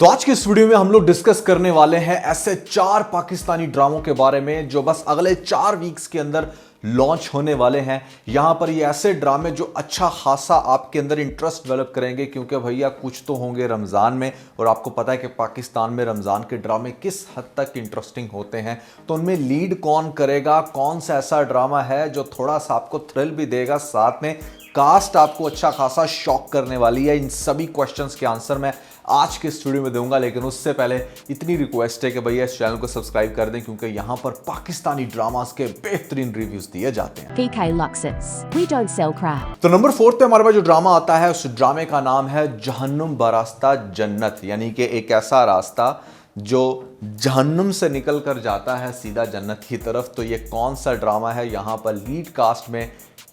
तो आज के इस वीडियो में हम लोग डिस्कस करने वाले हैं ऐसे 4 पाकिस्तानी ड्रामों के बारे में जो बस अगले 4 वीक्स के अंदर लॉन्च होने वाले हैं। यहां पर ये ऐसे ड्रामे जो अच्छा खासा आपके अंदर इंटरेस्ट डेवलप करेंगे, क्योंकि भैया कुछ तो होंगे रमज़ान में और आपको पता है कि पाकिस्तान में रमज़ान के ड्रामे किस हद तक इंटरेस्टिंग होते हैं। तो उनमें लीड कौन करेगा, कौन सा ऐसा ड्रामा है जो थोड़ा सा आपको थ्रिल भी देगा, साथ में कास्ट आपको अच्छा खासा शॉक करने वाली है। इन सभी क्वेश्चंस के आंसर मैं आज के इस वीडियो में दूंगा, लेकिन उससे पहले इतनी रिक्वेस्ट है कि भैया इस चैनल को सब्सक्राइब कर दें, क्योंकि यहां पर पाकिस्तानी ड्रामास के बेहतरीन रिव्यूज दिए जाते हैं। PK Luxus. We don't sell crap. तो नंबर 4 पे हमारे पास जो ड्रामा आता है, उस ड्रामे का नाम है जहन्नुम बरास्ता जन्नत, यानी कि एक ऐसा रास्ता जो जहन्नुम से निकल कर जाता है सीधा जन्नत की तरफ। तो ये कौन सा ड्रामा है? यहाँ पर लीड कास्ट में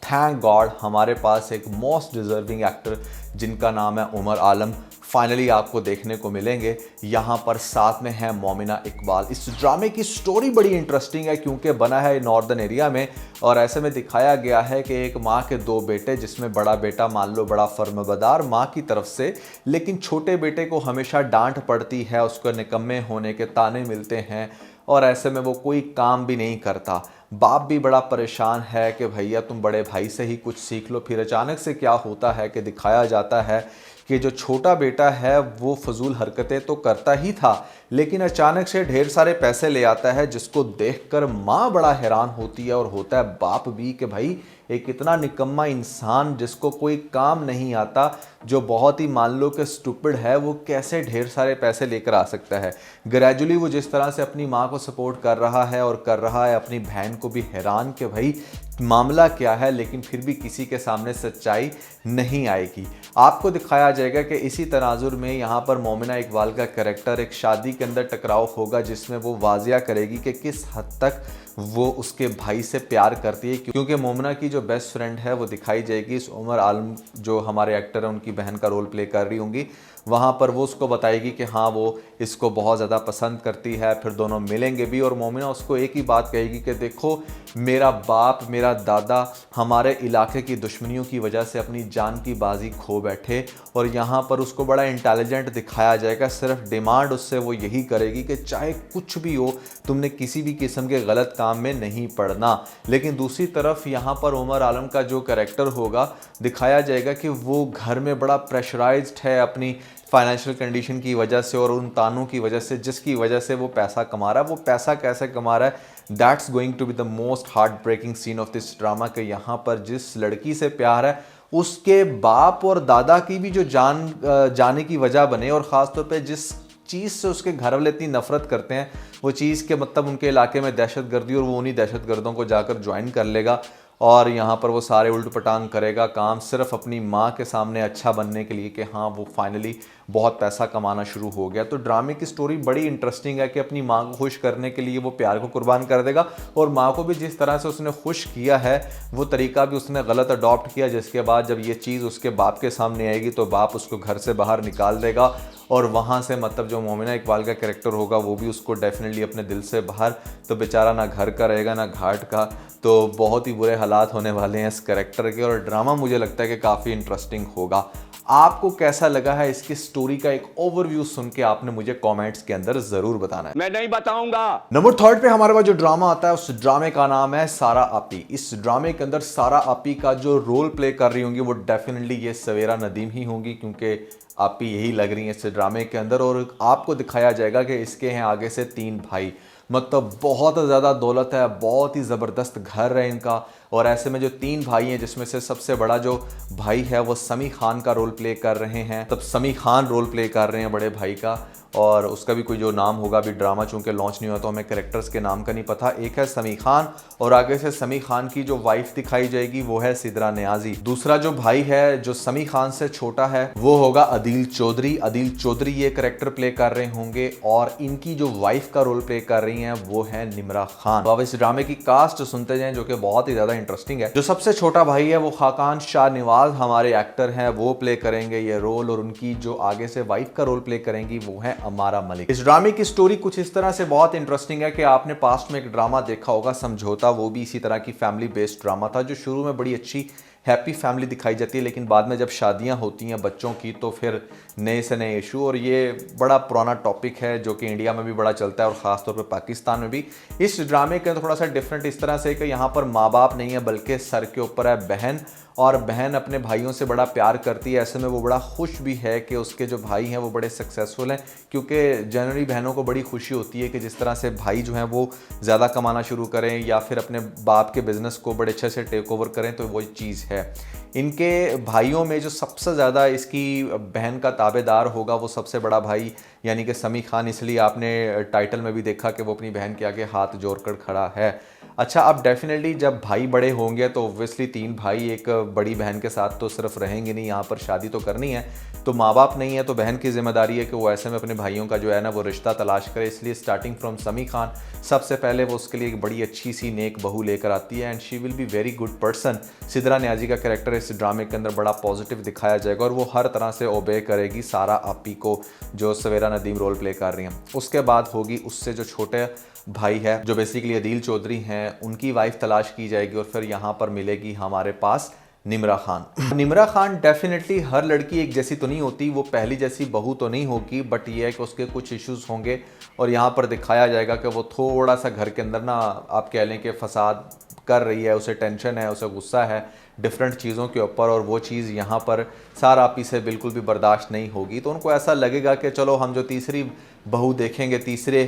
थैंक गॉड हमारे पास एक मोस्ट डिजर्विंग एक्टर जिनका नाम है उमर आलम फाइनली आपको देखने को मिलेंगे। यहाँ पर साथ में है मोमिना इकबाल। इस ड्रामे की स्टोरी बड़ी इंटरेस्टिंग है, क्योंकि बना है नॉर्दर्न एरिया में और ऐसे में दिखाया गया है कि एक माँ के 2 बेटे, जिसमें बड़ा बेटा मान लो बड़ा फर्मबरदार माँ की तरफ से, लेकिन छोटे बेटे को हमेशा डांट पड़ती है, उसको निकम्मे होने के ताने मिलते हैं और ऐसे में वो कोई काम भी नहीं करता। बाप भी बड़ा परेशान है कि भैया तुम बड़े भाई से ही कुछ सीख लो। फिर अचानक से क्या होता है कि दिखाया जाता है कि जो छोटा बेटा है वो फजूल हरकतें तो करता ही था, लेकिन अचानक से ढेर सारे पैसे ले आता है, जिसको देखकर माँ बड़ा हैरान होती है और होता है बाप भी कि भाई एक इतना निकम्मा इंसान जिसको कोई काम नहीं आता, जो बहुत ही मान लो कि स्टूपिड है, वो कैसे ढेर सारे पैसे लेकर आ सकता है। ग्रेजुअली वो जिस तरह से अपनी माँ को सपोर्ट कर रहा है और कर रहा है, अपनी बहन को भी हैरान कि भाई मामला क्या है, लेकिन फिर भी किसी के सामने सच्चाई नहीं आएगी। आपको दिखाया जाएगा कि इसी तनाजुर में यहाँ पर मोमिना इकबाल का कैरेक्टर एक शादी के अंदर टकराव होगा, जिसमें वो वाजिया करेगी कि किस हद तक वो उसके भाई से प्यार करती है, क्योंकि मोमिना की जो बेस्ट फ्रेंड है वो दिखाई जाएगी इस उमर आलम जो हमारे एक्टर हैं उनकी बहन का रोल प्ले कर रही होंगी। वहाँ पर वो उसको बताएगी कि हाँ वो इसको बहुत ज़्यादा पसंद करती है। फिर दोनों मिलेंगे भी और मोमिना उसको एक ही बात कहेगी कि देखो मेरा बाप मेरा दादा हमारे इलाके की दुश्मनियों की वजह से अपनी जान की बाजी खो बैठे, और यहाँ पर उसको बड़ा इंटेलिजेंट दिखाया जाएगा। सिर्फ डिमांड उससे वो यही करेगी कि चाहे कुछ भी हो तुमने किसी भी किस्म के गलत काम में नहीं पड़ना। लेकिन दूसरी तरफ यहाँ पर उमर आलम का जो कैरेक्टर होगा दिखाया जाएगा कि वो घर में बड़ा प्रेशराइज्ड है अपनी फाइनेंशियल कंडीशन की वजह से और उन तानों की वजह से, जिसकी वजह से वो पैसा कमा रहा है। वो पैसा कैसे कमा रहा है, that's going to be the most heart breaking scene of this drama. के यहाँ पर जिस लड़की से प्यार है उसके बाप और दादा की भी जो जाने की वजह बने, और ख़ासतौर पे जिस चीज़ से उसके घर वाले इतनी नफरत करते हैं, वो चीज़ के मतलब उनके इलाके में दहशतगर्दी, और वो उन्हीं दहशतगर्दों को जाकर ज्वाइन कर लेगा और यहाँ पर वो सारे उल्ट पटांग करेगा काम सिर्फ अपनी माँ के सामने अच्छा बनने के लिए कि हाँ वो फाइनली बहुत पैसा कमाना शुरू हो गया। तो ड्रामे की स्टोरी बड़ी इंटरेस्टिंग है कि अपनी माँ को खुश करने के लिए वो प्यार को कुर्बान कर देगा, और माँ को भी जिस तरह से उसने खुश किया है वो तरीका भी उसने गलत अडॉप्ट किया, जिसके बाद जब ये चीज़ उसके बाप के सामने आएगी तो बाप उसको घर से बाहर निकाल देगा, और वहाँ से मतलब जो मोमिना इकबाल का कैरेक्टर होगा वो भी उसको डेफिनेटली अपने दिल से बाहर, तो बेचारा ना घर का रहेगा ना घाट का। तो बहुत ही बुरे हालात होने वाले हैं इस कैरेक्टर के, और ड्रामा मुझे लगता है कि काफ़ी इंटरेस्टिंग होगा। आपको कैसा लगा है इसकी स्टोरी का एक ओवरव्यू सुन के आपने मुझे कमेंट्स के अंदर जरूर बताना है। मैं नहीं बताऊंगा। नंबर 3 पे हमारे पास जो ड्रामा आता है उस ड्रामे का नाम है सारा आपी। इस ड्रामे के अंदर सारा आपी का जो रोल प्ले कर रही होंगी वो डेफिनेटली ये सवेरा नदीम ही होंगी, क्योंकि आपी यही लग रही है इस ड्रामे के अंदर। और आपको दिखाया जाएगा कि इसके हैं आगे से 3 भाई, मतलब बहुत ज़्यादा दौलत है, बहुत ही ज़बरदस्त घर है इनका। और ऐसे में जो 3 भाई हैं जिसमें से सबसे बड़ा जो भाई है वो समी खान का रोल प्ले कर रहे हैं, तब समी खान रोल प्ले कर रहे हैं बड़े भाई का, और उसका भी कोई जो नाम होगा, अभी ड्रामा चूंकि लॉन्च नहीं हुआ तो हमें कैरेक्टर्स के नाम का नहीं पता। एक है समी खान और आगे से समी खान की जो वाइफ दिखाई जाएगी वो है सिद्रा नियाजी। दूसरा जो भाई है जो समी खान से छोटा है वो होगा अदील चौधरी। अदील चौधरी ये कैरेक्टर प्ले कर रहे होंगे, और इनकी जो वाइफ का रोल प्ले कर रही हैं वो है निमरा खान। तो अब इस ड्रामे की कास्ट सुनते जाएं जो कि बहुत ही ज्यादा इंटरेस्टिंग है। जो सबसे छोटा भाई है वो खाकान शाह नवाज हमारे एक्टर हैं, वो प्ले करेंगे ये रोल, और उनकी जो आगे से वाइफ का रोल प्ले करेंगी वो है अमारा मलिक। इस ड्रामे की स्टोरी कुछ इस तरह से बहुत इंटरेस्टिंग है कि आपने पास्ट में एक ड्रामा देखा होगा समझौता, वो भी इसी तरह की फैमिली बेस्ड ड्रामा था जो शुरू में बड़ी अच्छी हैप्पी फैमिली दिखाई जाती है, लेकिन बाद में जब शादियां होती हैं बच्चों की तो फिर नए से नए इशू। और ये बड़ा पुराना टॉपिक है जो कि इंडिया में भी बड़ा चलता है और ख़ासतौर पर पाकिस्तान में भी। इस ड्रामे के थोड़ा सा डिफरेंट इस तरह से कि यहाँ पर माँ बाप नहीं है बल्कि सर के ऊपर है बहन, और बहन अपने भाइयों से बड़ा प्यार करती है। ऐसे में वो बड़ा खुश भी है कि उसके जो भाई हैं वो बड़े सक्सेसफुल हैं, क्योंकि जनरली बहनों को बड़ी खुशी होती है कि जिस तरह से भाई जो हैं वो ज़्यादा कमाना शुरू करें या फिर अपने बाप के बिज़नेस को बड़े अच्छे से टेक ओवर करें, तो वो चीज़ है। इनके भाइयों में जो सबसे ज़्यादा इसकी बहन का ताबेदार होगा वो सबसे बड़ा भाई यानी कि समी खान, इसलिए आपने टाइटल में भी देखा कि वो अपनी बहन के आगे हाथ जोड़कर खड़ा है। अच्छा, अब डेफिनेटली जब भाई बड़े होंगे तो ऑब्वियसली 3 भाई एक बड़ी बहन के साथ तो सिर्फ रहेंगे नहीं, यहाँ पर शादी तो करनी है। तो माँ बाप नहीं है तो बहन की जिम्मेदारी है कि वो ऐसे में अपने भाइयों का जो है ना वो रिश्ता तलाश करे। इसलिए स्टार्टिंग फ्रॉम समी खान सबसे पहले वो उसके लिए एक बड़ी अच्छी सी नेक बहू लेकर आती है, and she will be very good person. Sidra Niazi का कैरेक्टर इस ड्रामे के अंदर बड़ा पॉजिटिव दिखाया जाएगा और वो हर तरह से ओबे करेगी सारा आपी को, जो सवेरा नदीम रोल प्ले कर रही हैं। उसके बाद होगी उससे जो छोटे भाई है जो बेसिकली अदील चौधरी हैं, उनकी वाइफ तलाश की जाएगी और फिर यहाँ पर मिलेगी हमारे पास निमरा खान। निमरा खान डेफिनेटली हर लड़की एक जैसी तो नहीं होती, वो पहली जैसी बहू तो नहीं होगी, बट ये है कि उसके कुछ इश्यूज होंगे और यहाँ पर दिखाया जाएगा कि वो थोड़ा सा घर के अंदर ना आप कह लें कि फसाद कर रही है, उसे टेंशन है, उसे गुस्सा है डिफरेंट चीज़ों के ऊपर, और वो चीज़ यहाँ पर सारा आपी से बिल्कुल भी बर्दाश्त नहीं होगी। तो उनको ऐसा लगेगा कि चलो हम जो तीसरी बहू देखेंगे तीसरे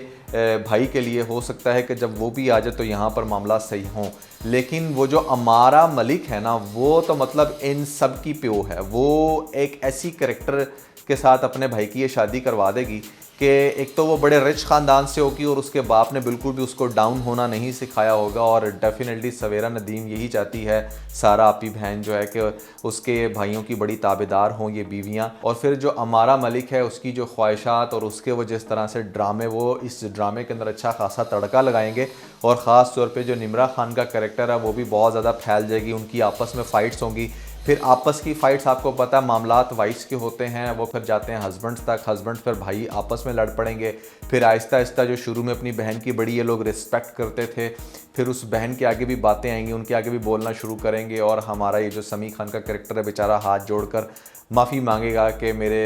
भाई के लिए, हो सकता है कि जब वो भी आ जाए तो यहाँ पर मामला सही हों। लेकिन वो जो अमारा मलिक है ना, वो तो मतलब इन सब की प्यो है। वो एक ऐसी कैरेक्टर के साथ अपने भाई की ये शादी करवा देगी कि एक तो वो बड़े रिच ख़ानदान से होगी और उसके बाप ने बिल्कुल भी उसको डाउन होना नहीं सिखाया होगा। और डेफिनेटली सवेरा नदीम यही चाहती है सारा आपी बहन जो है कि उसके भाइयों की बड़ी ताबेदार हों ये बीवियां। और फिर जो अमारा मलिक है उसकी जो ख्वाहिशात और उसके वो जिस तरह से ड्रामे, वो इस ड्रामे के अंदर अच्छा खासा तड़का लगाएंगे। और ख़ास तौर पे जो निमरा खान का कैरेक्टर है वो भी बहुत ज़्यादा फैल जाएगी, उनकी आपस में फ़ाइट्स होंगी। फिर आपस की फ़ाइट्स आपको पता है मामलात वाइफ्स के होते हैं, वो फिर जाते हैं हस्बैंड्स तक, हस्बैंड फिर भाई आपस में लड़ पड़ेंगे। फिर आहिस्ता आहिस्ता जो शुरू में अपनी बहन की बड़ी ये लोग रिस्पेक्ट करते थे, फिर उस बहन के आगे भी बातें आएंगी, उनके आगे भी बोलना शुरू करेंगे। और हमारा ये जो समी खान का कैरेक्टर है बेचारा हाथ जोड़कर माफ़ी मांगेगा कि मेरे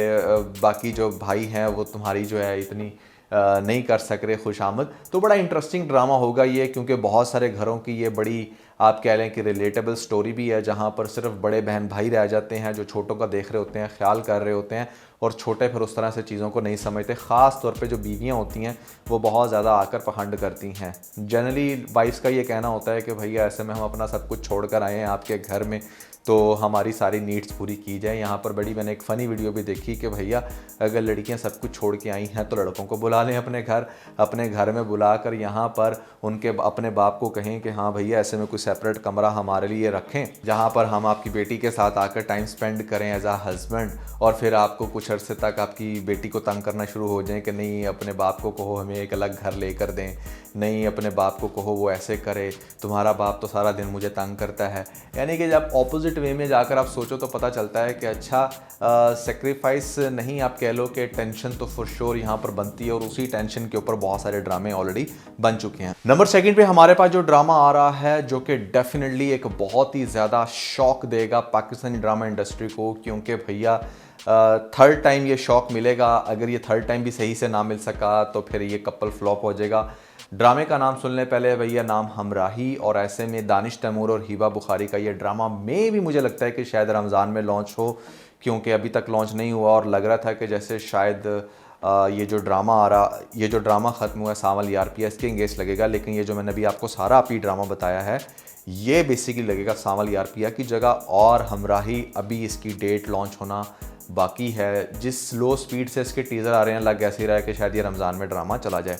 बाकी जो भाई हैं वो तुम्हारी जो है इतनी नहीं कर सक रहे खुशामद। तो बड़ा इंटरेस्टिंग ड्रामा होगा ये, क्योंकि बहुत सारे घरों की ये बड़ी आप कह लें कि रिलेटेबल स्टोरी भी है, जहाँ पर सिर्फ बड़े बहन भाई रह जाते हैं जो छोटों का देख रहे होते हैं, ख्याल कर रहे होते हैं, और छोटे फिर उस तरह से चीज़ों को नहीं समझते। ख़ास तौर पे जो बीवियाँ होती हैं वो बहुत ज़्यादा आकर पखंड करती हैं। जनरली वाइफ्स का ये कहना होता है कि भैया ऐसे में हम अपना सब कुछ छोड़ कर आए हैं आपके घर में, तो हमारी सारी नीड्स पूरी की जाए। यहाँ पर बड़ी मैंने एक फ़नी वीडियो भी देखी कि भैया अगर लड़कियाँ सब कुछ छोड़ के आई हैं तो लड़कों को बुला लें अपने घर में बुलाकर यहाँ पर उनके अपने बाप को कहें कि हाँ भैया ऐसे में कोई सेपरेट कमरा हमारे लिए रखें जहाँ पर हम आपकी बेटी के साथ आकर टाइम स्पेंड करें एज आ हस्बैंड। और फिर आपको कुछ अरसे तक आपकी बेटी को तंग करना शुरू हो जाए कि नहीं अपने बाप को कहो हमें एक अलग घर लेकर दें, नहीं अपने बाप को कहो वो ऐसे करे, तुम्हारा बाप तो सारा दिन मुझे तंग करता है। यानी कि जब ऑपोजिट वे में जाकर आप सोचो तो पता चलता है कि अच्छा सेक्रीफाइस नहीं आप कह लो कि टेंशन तो फॉर श्योर यहाँ पर बनती है, और उसी टेंशन के ऊपर बहुत सारे ड्रामे ऑलरेडी बन चुके हैं। नंबर 2 पे हमारे पास जो ड्रामा आ रहा है जो कि डेफिनेटली एक बहुत ही ज़्यादा शॉक देगा पाकिस्तानी ड्रामा इंडस्ट्री को, क्योंकि भैया थर्ड टाइम ये शॉक मिलेगा। अगर ये थर्ड टाइम भी सही से ना मिल सका तो फिर ये कपल फ्लॉप हो जाएगा। ड्रामे का नाम सुनने पहले भैया नाम हमराही, और ऐसे में दानिश तैमूर और हिबा बुखारी का ये ड्रामा में भी मुझे लगता है कि शायद रमज़ान में लॉन्च हो, क्योंकि अभी तक लॉन्च नहीं हुआ और लग रहा था कि जैसे शायद ये जो ड्रामा ख़त्म हुआ है सावल ERPS के इंगेज लगेगा। लेकिन ये जो मैंने अभी आपको सारा आपी ड्रामा बताया है ये बेसिकली लगेगा सावल ERPS की जगह, और हमराही अभी इसकी डेट लॉन्च होना बाकी है। जिस स्लो स्पीड से इसके टीज़र आ रहे हैं लग ऐसे ही रहा है कि शायद ये रमज़ान में ड्रामा चला जाए।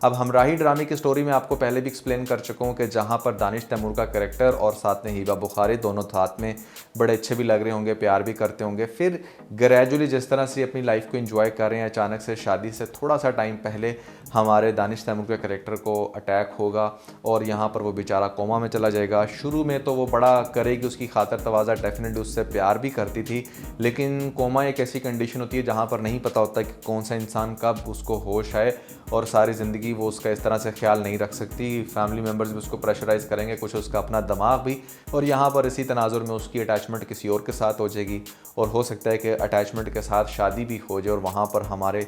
अब हमराही ड्रामे की स्टोरी में आपको पहले भी एक्सप्लेन कर चुका हूँ कि जहाँ पर दानिश तैमूर का कैरेक्टर और साथ में हिबा बुखारी दोनों साथ में बड़े अच्छे भी लग रहे होंगे, प्यार भी करते होंगे। फिर ग्रेजुअली जिस तरह से अपनी लाइफ को एंजॉय कर रहे हैं, अचानक से शादी से थोड़ा सा टाइम पहले हमारे दानिश तैमूर के कैरेक्टर को अटैक होगा और यहाँ पर वो बेचारा कोमा में चला जाएगा। शुरू में तो वो बड़ा करेगी उसकी खातर तवाज़ा, डेफिनेटली उससे प्यार भी करती थी, लेकिन कोमा एक ऐसी कंडीशन होती है जहाँ पर नहीं पता होता कि कौन सा इंसान कब उसको होश आए और सारी ज़िंदगी होगी वो उसका इस तरह से ख्याल नहीं रख सकती, फैमिली मेम्बर्स भी उसको प्रेशराइज करेंगे, कुछ उसका अपना दिमाग भी, और यहाँ पर इसी तनाजुर में उसकी अटैचमेंट किसी और के साथ हो जाएगी और हो सकता है कि अटैचमेंट के साथ शादी भी हो जाए और वहाँ पर हमारे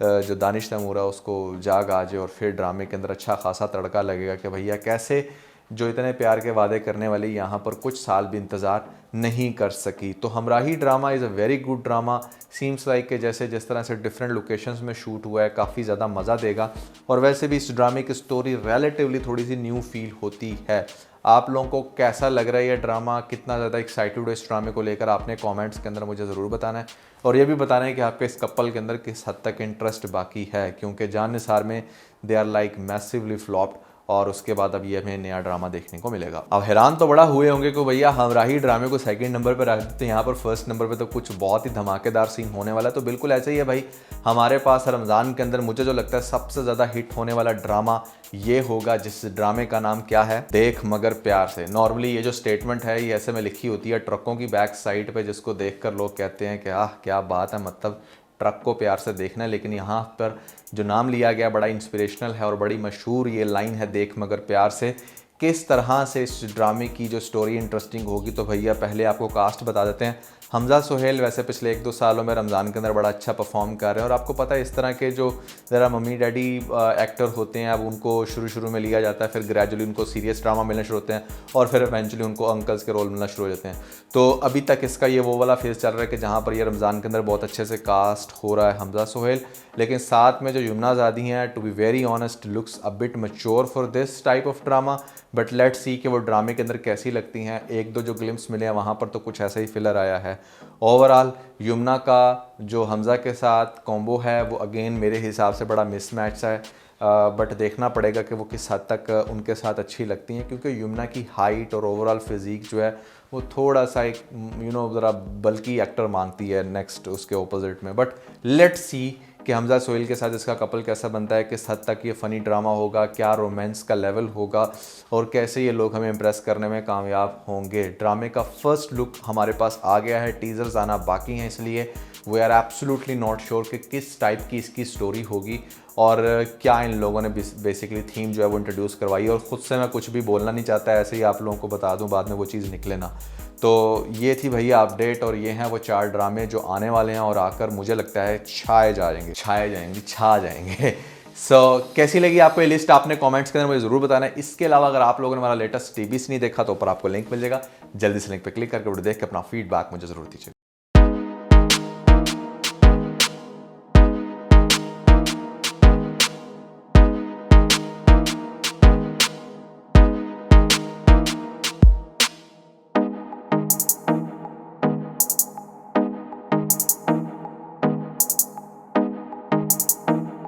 जो दानिश तैमूर है उसको जाग आ जाए और फिर ड्रामे के अंदर अच्छा खासा तड़का लगेगा कि भैया कैसे जो इतने प्यार के वादे करने वाली यहाँ पर कुछ साल भी इंतज़ार नहीं कर सकी। तो Hamrahi drama is a very good drama, seems like कि जैसे जिस तरह से डिफरेंट लोकेशंस में शूट हुआ है काफ़ी ज़्यादा मज़ा देगा। और वैसे भी इस ड्रामे की स्टोरी रिलेटिवली थोड़ी सी न्यू फील होती है। आप लोगों को कैसा लग रहा है ये ड्रामा, कितना ज़्यादा एक्साइटेड हो इस ड्रामे को लेकर, आपने कमेंट्स के अंदर मुझे ज़रूर बताना है। और ये भी बताना है कि आपके इस कपल के अंदर किस हद तक इंटरेस्ट बाकी है, क्योंकि जान निसार में they are like massively flopped और उसके बाद अब ये हमें नया ड्रामा देखने को मिलेगा। अब हैरान तो बड़ा हुए होंगे कि भैया हमराही ड्रामे को सेकंड नंबर पर रख देते हैं, यहाँ पर फर्स्ट नंबर पे तो कुछ बहुत ही धमाकेदार सीन होने वाला है। तो बिल्कुल ऐसा ही है भाई, हमारे पास रमज़ान के अंदर मुझे जो लगता है सबसे ज़्यादा हिट होने वाला ड्रामा ये होगा, जिस ड्रामे का नाम क्या है, देख मगर प्यार से। नॉर्मली ये जो स्टेटमेंट है ये ऐसे में लिखी होती है ट्रकों की बैक साइड पर, जिसको देख कर लोग कहते हैं कि आह क्या बात है, मतलब ट्रक को प्यार से देखना है। लेकिन यहाँ पर जो नाम लिया गया बड़ा इंस्पिरेशनल है और बड़ी मशहूर ये लाइन है, देख मगर प्यार से। किस तरह से इस ड्रामे की जो स्टोरी इंटरेस्टिंग होगी, तो भैया पहले आपको कास्ट बता देते हैं। हमजा सुहेल वैसे पिछले 1-2 सालों में रमज़ान के अंदर बड़ा अच्छा परफॉर्म कर रहे हैं और आपको पता है इस तरह के जो ज़रा मम्मी डैडी एक्टर होते हैं, अब उनको शुरू में लिया जाता है, फिर ग्रेजुअली उनको सीरियस ड्रामा मिलने शुरू होते हैं और फिर इवेंचुअली उनको अंकल्स के रोल मिलना शुरू हो जाते हैं। तो अभी तक इसका ये वो वाला फेज़ चल रहा है कि जहाँ पर ये रमज़ान के अंदर बहुत अच्छे से कास्ट हो रहा है हमजा सुहेल, लेकिन साथ में जो यमुना ज़ादी हैं, to be very honest looks a bit mature for this type of drama, but let's see कि वो ड्रामे के अंदर कैसी लगती हैं। 1-2 जो ग्लिम्स मिले हैं वहाँ पर तो कुछ ऐसा ही फिलर आया है। ओवरऑल यमुना का जो हमज़ा के साथ कॉम्बो है वो अगेन मेरे हिसाब से बड़ा मिसमैच है, बट देखना पड़ेगा कि वो किस हद तक उनके साथ अच्छी लगती हैं, क्योंकि यमुना की हाइट और ओवरऑल फिज़ीक जो है वो थोड़ा सा एक ज़रा बल्कि एक्टर मांगती है नेक्स्ट उसके ऑपोजिट में। बट लेट्स सी कि हमजा सुहेल के साथ इसका कपल कैसा बनता है, किस हद तक ये फ़नी ड्रामा होगा, क्या रोमांस का लेवल होगा और कैसे ये लोग हमें इम्प्रेस करने में कामयाब होंगे। ड्रामे का फर्स्ट लुक हमारे पास आ गया है, टीज़र्स आना बाकी हैं, इसलिए we are absolutely not sure कि किस टाइप की इसकी स्टोरी होगी और क्या इन लोगों ने बेसिकली थीम जो है वो इंट्रोड्यूस करवाई। और ख़ुद से मैं कुछ भी बोलना नहीं चाहता, ऐसे ही आप लोगों को बता दूं, बाद में वो चीज़ निकले ना। तो ये थी भैया अपडेट और ये हैं वो 4 ड्रामे जो आने वाले हैं और आकर मुझे लगता है छा जाएंगे। कैसी लगी आपको ये लिस्ट, आपने कमेंट्स के अंदर मुझे ज़रूर बताना है। इसके अलावा अगर आप लोगों ने हमारा लेटेस्ट टीबीस नहीं देखा तो ऊपर आपको लिंक मिल जाएगा, जल्दी से लिंक पे क्लिक करके वीडियो देख के अपना फीडबैक मुझे ज़रूर दीजिए।